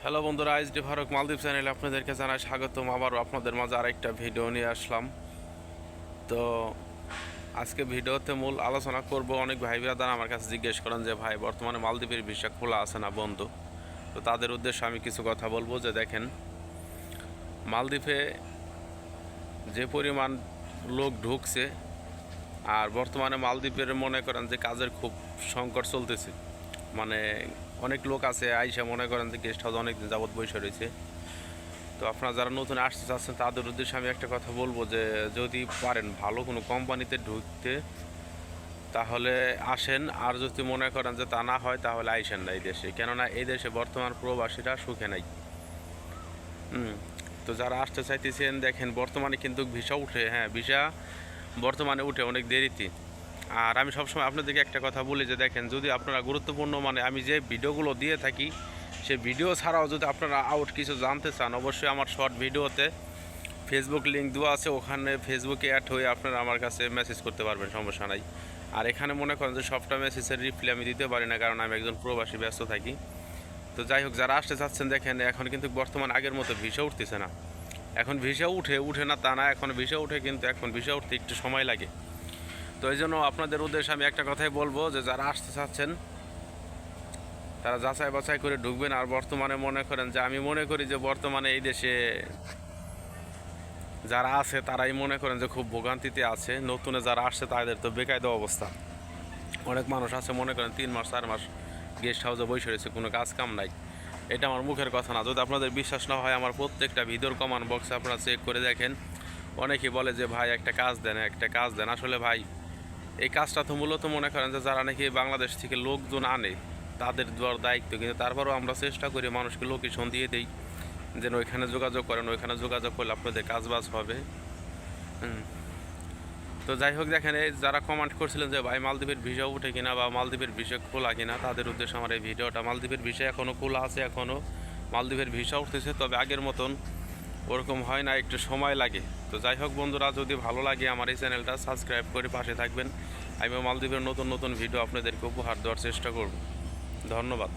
Hello বন্ধুরা, ISD Faruk মালদ্বীপ চ্যানেলে আপনাদেরকে জানাই স্বাগতম। আবারও আপনাদের মাঝে আরেকটা ভিডিও নিয়ে আসলাম। তো আজকে ভিডিওতে মূল আলোচনা করব, অনেক ভাই ব্রাদার আমার কাছে জিজ্ঞেস করেন যে ভাই বর্তমানে মালদ্বীপের ভিসা খোলা আছে না বন্ধ। তো তাদের উদ্দেশ্যে আমি কিছু কথা বলবো যে দেখেন, মালদ্বীপে যে পরিমাণ লোক ঢুকছে, আর বর্তমানে মালদ্বীপের মনে করেন যে কাজের খুব সংকট চলতেছে। মানে অনেক লোক আছে আইসা মনে করেন যে গেস্ট হাউস অনেকদিন যাবৎ বসে রয়েছে। তো আপনারা যারা নতুন আসতে চাচ্ছেন তাদের উদ্দেশ্যে আমি একটা কথা বলবো যে যদি পারেন ভালো কোনো কোম্পানিতে ঢুকতে তাহলে আসেন, আর যদি মনে করেন যে তা না হয় তাহলে আইসেন না এই দেশে, কেননা এই দেশে বর্তমান প্রবাসীরা সুখে নাই। তো যারা আসতে চাইতেছেন দেখেন, বর্তমানে কিন্তু ভিসা উঠে, হ্যাঁ ভিসা বর্তমানে উঠে অনেক দেরিতে। আর আমি সবসময় আপনাদেরকে একটা কথা বলি যে দেখেন, যদি আপনারা গুরুত্বপূর্ণ মানে আমি যে ভিডিওগুলো দিয়ে থাকি সেই ভিডিও ছাড়াও যদি আপনারা আউট কিছু জানতে চান, অবশ্যই আমার শর্ট ভিডিওতে ফেসবুক লিঙ্ক দেওয়া আছে, ওখানে ফেসবুকে অ্যাড হয়ে আপনারা আমার কাছে মেসেজ করতে পারবেন, সমস্যা নাই। আর এখানে মনে করেন যে সবটা মেসেজের রিপ্লাই আমি দিতে পারি না, কারণ আমি একজন প্রবাসী, ব্যস্ত থাকি। তো যাই হোক, যারা আসতে চাচ্ছেন দেখেন, এখন কিন্তু বর্তমান আগের মতো ভিসা উঠতেছে না। এখন ভিসা উঠে না তা না, এখন ভিসা উঠে কিন্তু এখন ভিসা উঠতে একটু সময় লাগে। তো এই জন্য আপনাদের উদ্দেশ্যে আমি একটা কথাই বলবো যে যারা আসতে চাচ্ছেন তারা যাচাই বাছাই করে ঢুকবেন। আর বর্তমানে মনে করেন যে আমি মনে করি যে বর্তমানে এই দেশে যারা আছে তারাই মনে করেন যে খুব ভোগান্তিতে আছে। নতুনে যারা আসছে তাদের তো বেকায়দা অবস্থা। অনেক মানুষ আছে মনে করেন 3 মাস 4 মাস গেস্ট হাউসে বসে রয়েছে, কোনো কাজ কাম নাই। এটা আমার মুখের কথা না। যদি আপনাদের বিশ্বাস না হয়, আমার প্রত্যেকটা ভিডিওর কমেন্ট বক্সে আপনারা চেক করে দেখেন। অনেকেই বলে যে ভাই একটা কাজ দেন, একটা কাজ দেন। আসলে ভাই এই কাজটা তো মূলত মনে করেন যে যারা নাকি বাংলাদেশ থেকে লোকজন আনে তাদের দেওয়ার দায়িত্ব, কিন্তু তারপরেও আমরা চেষ্টা করি মানুষকে লোকেশন দিয়ে দিই যেন ওইখানে যোগাযোগ করেন, ওইখানে যোগাযোগ করলে আপনাদের কাজবাজ হবে। তো যাই হোক, দেখেন এই যারা কমেন্ট করছিলেন যে ভাই মালদ্বীপের ভিসা উঠে কিনা বা মালদ্বীপের ভিসা খোলা কিনা, তাদের উদ্দেশ্যে আমার এই ভিডিওটা। মালদ্বীপের ভিসা এখনও খোলা আছে, এখনও মালদ্বীপের ভিসা উঠতেছে, তবে আগের মতন ওরকম হয় না, একটু সময় লাগে। তো যাই হোক বন্ধুরা, যদি ভালো লাগে আমার এই চ্যানেলটা সাবস্ক্রাইব করে পাশে থাকবেন। আমি মালদ্বীপের নতুন নতুন ভিডিও আপনাদেরকে উপহার দেওয়ার চেষ্টা করব। ধন্যবাদ।